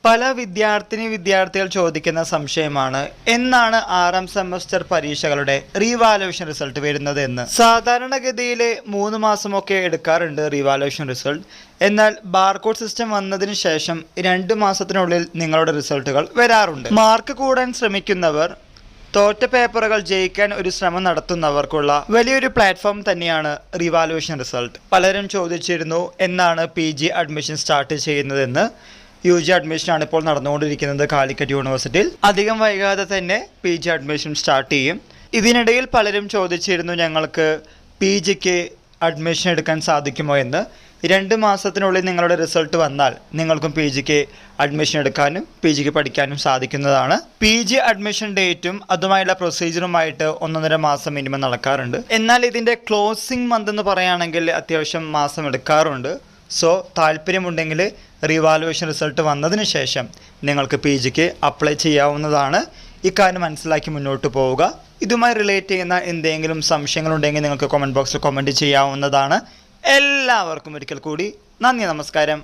പല വിദ്യാർത്ഥികൾ ചോദിക്കുന്ന സംശയമാണ് എന്നാണ് 6ാം സെമസ്റ്റർ പരീക്ഷകളുടെ റീവാലുവേഷൻ റിസൾട്ട് വരുന്നത് എന്ന്. സാധാരണഗതിയിൽ 3 മാസമൊക്കെ എടുക്കാറുണ്ട് റീവാലുവേഷൻ റിസൾട്ട്. എന്നാൽ ബാർകോഡ് സിസ്റ്റം വന്നതിന് ശേഷം 2 മാസത്തിനുള്ളിൽ നിങ്ങളുടെ റിസൾട്ടുകൾ വരാറുണ്ട്. മാർക്ക് കൂടാൻ ശ്രമിക്കുന്നവർ, തോറ്റ പേപ്പറുകൾ ജയിക്കാൻ ഒരു ശ്രമം നടത്തുന്നവർക്കുള്ള വലിയൊരു പ്ലാറ്റ്ഫോം തന്നെയാണ് റീവാലുവേഷൻ റിസൾട്ട്. പലരും ചോദിച്ചിരുന്നു എന്നാണ് PG അഡ്മിഷൻ സ്റ്റാർട്ട് ചെയ്യുന്നതെന്ന്. UG അഡ്മിഷനാണ് ഇപ്പോൾ നടന്നുകൊണ്ടിരിക്കുന്നത് കാലിക്കറ്റ് യൂണിവേഴ്സിറ്റിയിൽ. അധികം വൈകാതെ തന്നെ PG അഡ്മിഷൻ സ്റ്റാർട്ട് ചെയ്യും. ഇതിനിടയിൽ പലരും ചോദിച്ചിരുന്നു ഞങ്ങൾക്ക് PGക്ക് അഡ്മിഷൻ എടുക്കാൻ സാധിക്കുമോ എന്ന്. 2 മാസത്തിനുള്ളിൽ നിങ്ങളുടെ റിസൾട്ട് വന്നാൽ നിങ്ങൾക്കും PGക്ക് അഡ്മിഷൻ എടുക്കാനും PGക്ക് പഠിക്കാനും സാധിക്കുന്നതാണ്. PG അഡ്മിഷൻ ഡേറ്റും അതുമായുള്ള പ്രൊസീജിയറുമായിട്ട് 1.5 മാസം മിനിമം നടക്കാറുണ്ട്. എന്നാൽ ഇതിൻ്റെ ക്ലോസിംഗ് മന്ത് എന്ന് പറയുകയാണെങ്കിൽ അത്യാവശ്യം മാസം എടുക്കാറുണ്ട്. സോ താല്പര്യമുണ്ടെങ്കിൽ റീവാലുവേഷൻ റിസൾട്ട് വന്നതിന് ശേഷം നിങ്ങൾക്ക് PGക്ക് അപ്ലൈ ചെയ്യാവുന്നതാണ്. ഇക്കാര്യം മനസ്സിലാക്കി മുന്നോട്ട് പോവുക. ഇതുമായി റിലേറ്റ് ചെയ്യുന്ന എന്തെങ്കിലും സംശയങ്ങളുണ്ടെങ്കിൽ നിങ്ങൾക്ക് കമൻറ്റ് ബോക്സിൽ കമൻറ്റ് ചെയ്യാവുന്നതാണ്. എല്ലാവർക്കും ഒരിക്കൽ കൂടി നന്ദി, നമസ്കാരം.